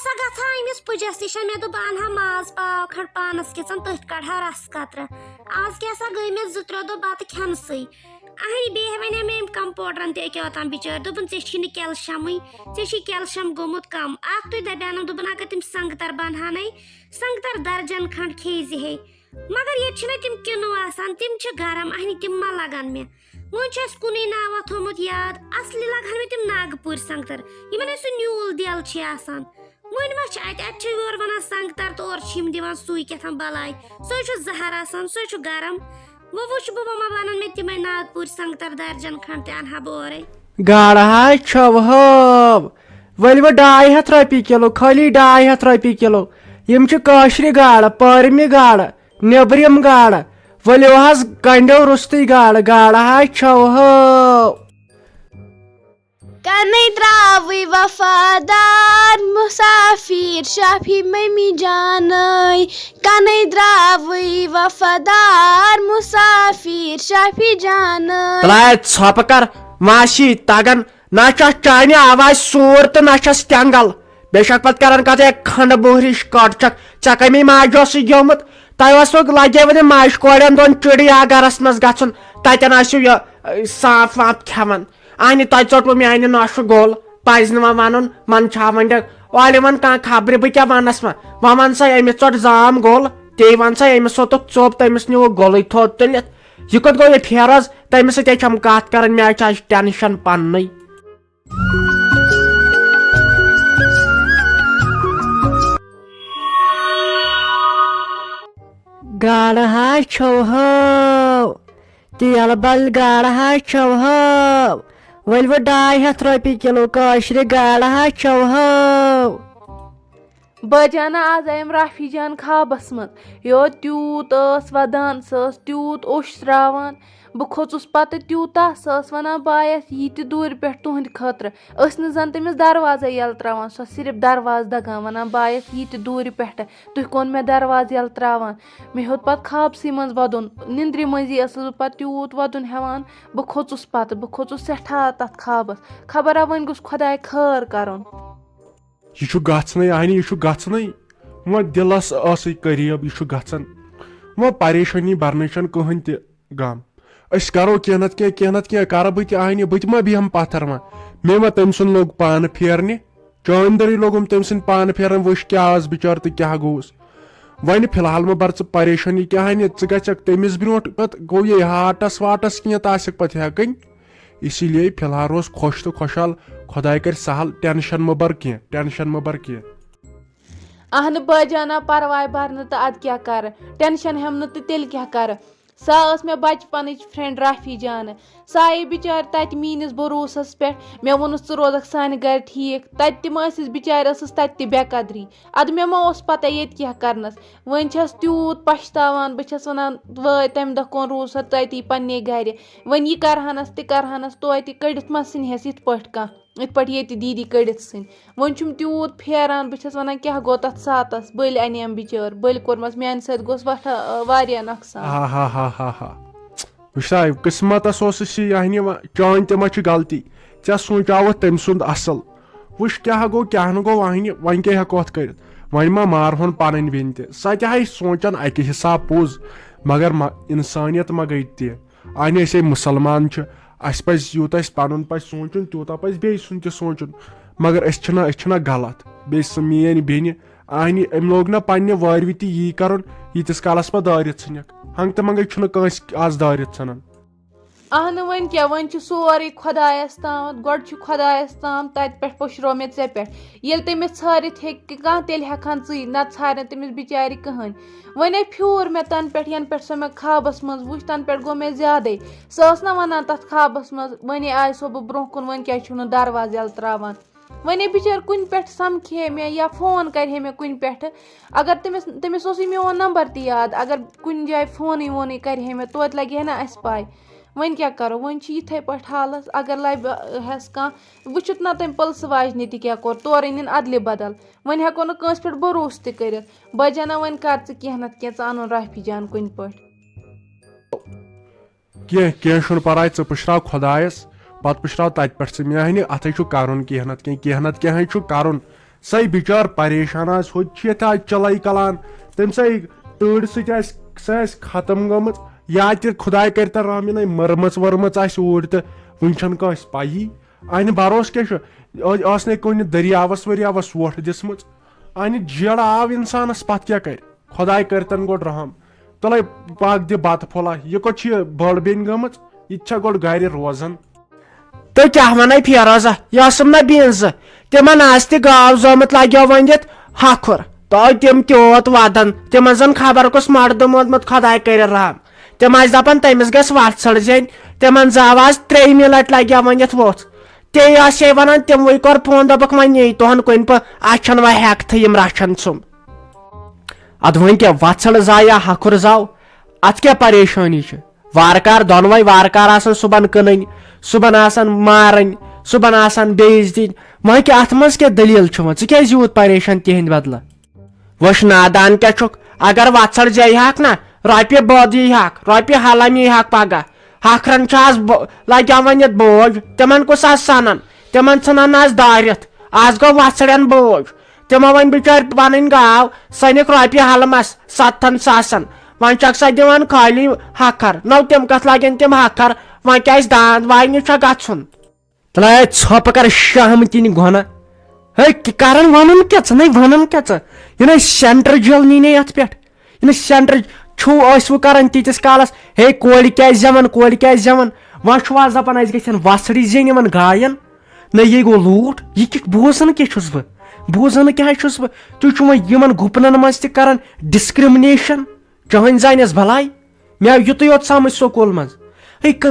सा गथा अमिस पुजस निश मे दोप अनहा माज पाव खंड पानस किचन तथ कड़ा रस कतर आज क्या गई मे 2-3 दो बत खेनसै अहनी बे वन मे कंपाउंडरन तोतान बिचार दोपन ऐ कैल्शियम कैल्शियम गोमुत कम अख तुम दपान दोपन अगर तम संगतर बनहान संगतर दर्जन खंड खेजे मगर ये तम किनु आसान तम गरम अहनी तम मा लगान मे वो कुन नावा थोमुत याद असली लगान मे तम नागपुर संगतर यमन सह न्यूल दिल आसान वन मा अत वन संगतर तो दिवान सुई क्या बलाई सह जहर आसान सह गरम वो वो मा वन मे तम नागपुर संगतर दर्जन खंड तनहा बोर गाड़ वल 250 रपी किलो खाली 250 रपी किलो यम काशर गाड़ पारमि गाड़ नेबरिम गाड़ वलो गंडो रुस्त गाड़ गाड़ कनै द्रावै वफादार मुसाफिर शाफी मम्मी जानै कनै द्रावै वफादार मुसाफिर शाफी जानै तलाय छप कर माशी तगन ना चाने आवाज सूर तो ना तेंगल बेशक पत कर कत खंड बोहरिश कट चे कमी माज गोमुत तह लगे वन माज कोड़न दोन चिड़िया गरस मज गन तन यह साफ वाफ खेवान अहन तह चोटव मान नश गोल पज वन मन वन वाल वन कह खबर बह क्या वनस वह वन सा अमिस चोट जाम गोल ते वन सा अमिस सोतुक चोप तमिस न्यू गोल थोत तुलित यह कत गो फेरज तमिस सम कत कर मे टेंशन पन्न गाड़ तेल बल गाड़ वल 250 रपी किलो काशर गाड़ बजाना आज आयम राफी जान खाबस मज यो त्यूत वदान त्यूत ओश त्रावान बह खोचुस पत त्यूता वन बायस यह दूर पे तुहद खतर जन तमिस दरवाजा यल त्रावान सो सिर्फ दरवाज दगान वन बायस यह दूर पे तुह कोन मे दरवाज यल त्रावान मे हेत पत खाबसी मज वदुन निंद्रि मजी बह पत त्यूत वदुन हेवान बह खोचुस सठा तथ खाबस खबर वन गुस खुदाय खैर करन यह गन अहन यह गन वो दिलस करीब यह गन वो परेशानी बरन कहन त गम करो कह नत कर बह अहन बह मा बेहम पत्थर मे मा तम सुन लोग पान फेरने चांदरी लोगम तम सुन पान फेरन वुश क्या आज बिचार तो क्या गोस वन फिलहाल मा बर परेशानी क्या अहन गक तमिस ब्रो पत गो ये हाटस वाटस कह पत हेकन इसीलिए फिलहाल रोज खुश तो खुशहाल खुदाय कर सहल टेंशन मा बर कह अहन बजाना परवाय बरन तो अद क्या कर टेंशन हेम तो तेल क्या कर सा मे बचपन फ्रेंड राफी जान सा बिचार तत मीनिस भरोसस पे मे वोनुस च रोजक सान घर ठीक तत बिचार तत बेकदरी अद मे मा पता ये क्या करनस वन त्यूत पछतावान बस वन वाय तम दह कौन रूज सा तती पन्ने घर वन यह करहानस तहस तोत कड़ित मा सनहस इत कह इत ये दीदी कड़ित सन वन त्यूत फेरान बस वन क्या गो तथ सातस बल अनेम बिचार बल कोरमस मान सत गोस वारिया नुकसान वुशा किस्मतस अहन चान तमा गलती ऐ सोचाव तम सुंद असल वुश क्या गो क्या गो अहन वन क्या हेको कर वन मा मारहन पन बेन सा क्या सोचान अकि हिसाब पोज मगर इंसानियत मा गई अहन अस मुसलमान अस पज यूत पन पज सोचुन तूत पज बे सुन त सोचुन मगर अस गलत बे मेन बेन अहन अम लोग ना पन्ने वारवि त यी करन यीतिस कालस पे दारित सनक हंग त मंग कंस आज दारित सनन अहन वन क्या वन सोरे खुदायस ताम गोड खुदायस ताम तत पे पुशरो मे ऐ पे ये तमिस छारित हे कह तेल हेकान ची न छार तमिस बिचारि कहन वन फ्यूर मे तन पे यन पे सो मे खाबस मज वुच तन पे गो मे ज्यादा सस ना वन तथ खाबस मज वन आय सो बह ब्रोह कुन वन क्या दरवाज यल त्रावान वन बिचार कुन पे समखे मे या फोन करे मे कुन पे अगर तमिस मोन नंबर त याद अगर कुन जाय फोन वोन करे मे तोत लगे ना अस पाय वन क्या करो वन इथे पे हालस अगर लब हेस कह वुचुत ना तम पल्स वाजने क्या कोर तोर इन अदल बदल वन हेको न कंस पे भरोस त कर बजना वन कर कह नत कह अन राफी जान कुन पे कह पराय च पुशराव खुदायस पत पुशराव तत पे मे अत कर कह नत कह सही बिचार परेशान आज होत आज चलाई कलान तम सही तड़ सह खत्म गमत या खुदा कर रामिन मरमच वर्मच ऊर तो वन कस पाई अन भरोस क्या कुन दरियावस वरियावस वोट दिसम अन जेड़ आव इंसानस पत क्या कर खुदा करतन गो रहम तल पाक दि बत फुला यह कत बड़ बेन गमच यह गो गर रोजान तो क्या वन फेरोजा यसम ना बीज तिमन आज गाव जोमत लगे वन दित हखुर तो तम त्योत वदन तिमन जन खबर कुस मर्द मोदमुत खुदा कर रहम तम दपान तमिस गस वत्सड़ जन तिमन जाव आज 3 मिनट लगे वन दित वोथ ते वन तम वो कोर फोन दोपक वन नी तुहन कुन पे अच्छन व हेकथ यम रचन सुम अद वन क्या वत्सड़ जाव या हखुर जाव अत क्या परेशानी वारकार दोनवे वारकार आसन सुबन कन सुबन आसन मारन सुबन आसन बेज दिन वह क्या अत मज क्या दलील क्या यूत परेशान तिहंद बदल वश नादान क्या चुक अगर वत्सड़ जय हक ना रोपये बोद हक रोपये हलम हक पगह हखरन लगे वन बोझ तिमन कुस सनन तिमन सन आज दारित आज गो वत्सड़न बोझ तमो वन बिचार पन गाव सनिक रोपये हलमस 7 सासन वन सा दिवान खाली हखर नौ तम कत लगन तम हखर वन क्या दांद वाइन गन तला छप कर शाम तीन गोना है कर वन क्या वन क्या यह सेंटर जेल नी अत पे यह सेंटर छू कर तीस कालस हे कोड़ क्या जमन कोड़ क्या जमन वह दपान गन वसड़ी जेन इन गायन न ये गो लूट यह बोजन क्या बह बोजन क्या बह तुम गुपन मज कर डिस्क्रिमिनेशन चहन जानस भलाई मे युत योत समझ स्कूल मज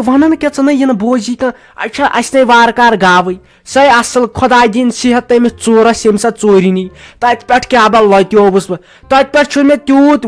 वन क्या इन बोजी कह अस वारकार गाव सही असल खुदा दिन सेहत तमिस चूरस यम सा चूरी नी तत पे क्या लत्योबस बह तत पे मे तूत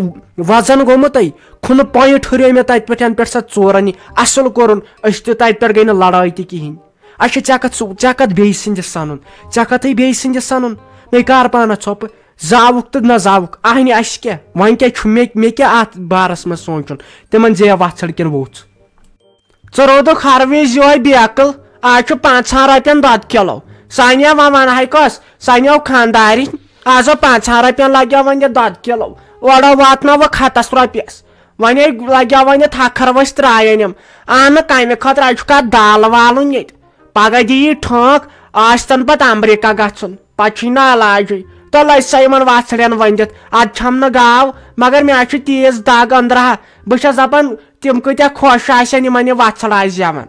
वजन गोमुत खुन पॉइंट हुरे मे तत पे सा चूर नी असल कोर तत पे गई लड़ाई तहन अच्छा चे कत बे सन्दस सनुन चे कत बे सन्दस सनुन मे कर पाना चोप जावुक तो न जावुक आहन अस क्या वन क्या मे क्या अत बारस में सोचुन तिमन जे वत्सड़ किन वोच े रोदुक हर विज यो बेकल आज 5 रपन दद किलो सानिया वन कस सानिया खानदारी आज 5 रपन लगे वन दद किलो ओडो वातनो वो खतस रपियस वन लगे वन हखर वस त्रायन अन कम खतर अ दाल वालन ये पगह दी ठोक आस्तन पे अमरीका गन पे नालाज तो लज सा इन वत्सड़न वन दित अद छम न गाव मगर मे तीज दाग अंदर बस दपान तम कत्या खुश आन वत्सड़ आज जवान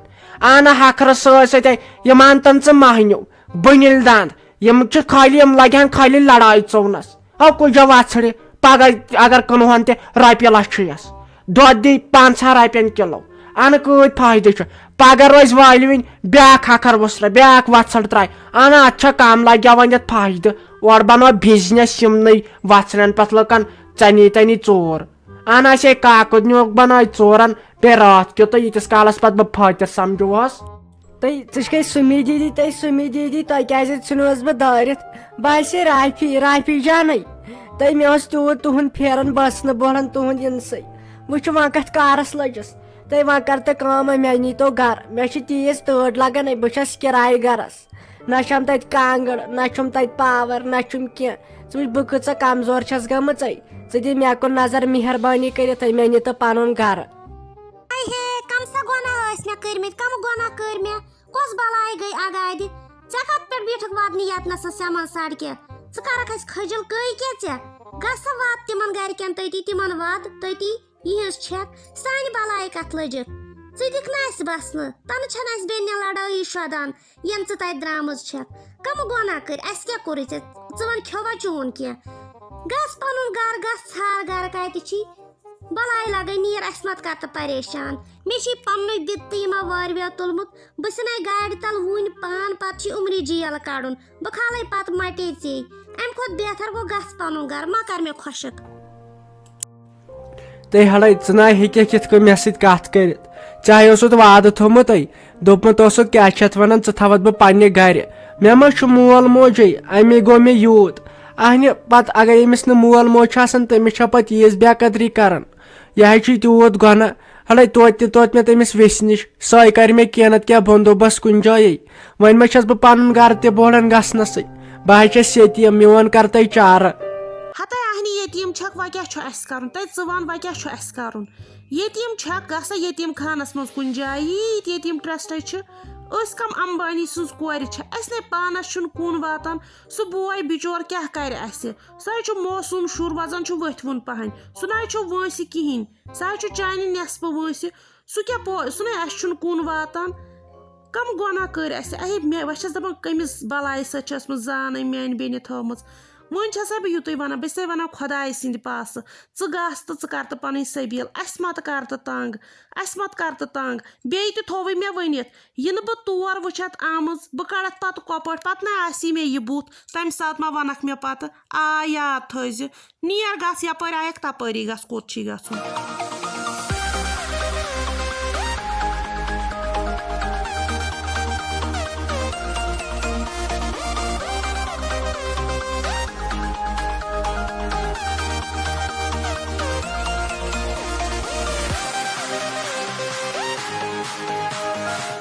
अन हखर समान तन महनू बनिल दांद यम खाली लगे खाली लड़ाई चौनस हो कुजा वत्सड़ पगह अगर कनहन तपये लछस दद दी 5 रपन किलो अन कत फायदे पगह रोज वालविन ब्याक हखर वसर ब्याक वत्सड़ त्राय अन अत कम लगे वन फायदे और बनो बिजनेस यमन वत्सड़न पे लुकन नी तनी चोर अन असे काकुद न्योक बना चोरन बे रात क्यों तो यीतिस कालस पे बह फातर समझोस सुमी दीदी तुम क्या बह दारित बह राफी जान तो मे तूत फेरन बस बोलान तुंद इन वो वन कत कारस लजस तो वन कर तो कम मे नी तो गर मे तीज तड़ लगन बस किराए गरस नम तत कांगड़ नम तत पावर नम क्या बह कच कमजोर गम दी मे कुन नजर मेहरबानी कर मे नी तो पन गर कम सा गुनाह मे कर्मित कम गुनाह कर मे कस बलाई गई आगाद चे कत पे बैठक वादनी यतनस सेमन सड़के कर खजल कई क्या गस वात तिमन गरकन तती तिमन वाद तती यहज छक सान बलाई कत लजित दिख न बसन तन छन बेन लड़ाई शोदान यम तत द्रामज छक कम गुनाह कर अस क्या कोर वन खेवा चोन क्या गस पन गर गस ठार गर कत बलाई लगे नीर अस मत कर परेशान मे पन दित यमा वार तुलमुत बह गाड़ तल वन पान पे उमरी जेल कड़न बह खाल पत मटे चे अम खुद बेहतर गो गस पन गर मा कर मे खुशक ते हड़े ना हे कित मे सत कर चाहे वाद थोमुत दोपमुत क्या वन थवत बह पन्ने गर मे मा मोल मोजे अमे गो मे यूत अहन पत अगर यमिस मोल मोज तमिस पे तीज बेकदरी कर यह तूत गुना हड़े तोत मे तमिस वेस नश सह कर मे क्या बंदोबस्त कुन जाये वन मे बह पन गर ते बोड़न गसनस बह छस यतीम मियोन कर तै चार हते अहनी यतीम छक वा क्या छ अस करन तै च वन वा क्या छ अस करन यतीम छक गसा यतीम खानस मज कुन जाय यतीम ट्रस्ट छ अस कम अंबानी सुज कोर छ अस ने पानस छुन कुन वातान सु बोय बिचोर क्या कर अस सह छ मौसम शुर वजन छ वथवुन पहन सु ना छ वंस किहिन सह छ चानि नेस्प वंस सु क्या सु ना अस छुन कुन वातान कम गुनाह कर अस अहे मे वछस दपन कमिस बलाय स छस म जान मेन बेनि थमस वन छसा बह युत वन बस वन खुदाय सिंद पास च गस तो च कर पन सबील अस मत कर तंग बे थोवै मे वनित यह बह तौर वुचत आमज बह कड़त पत कपट पत ना आसी मे यह बुत तम सात मा वनक मे पत आ याद थज नियर गस यपर आयक तपरी गस कोत छी गसुन।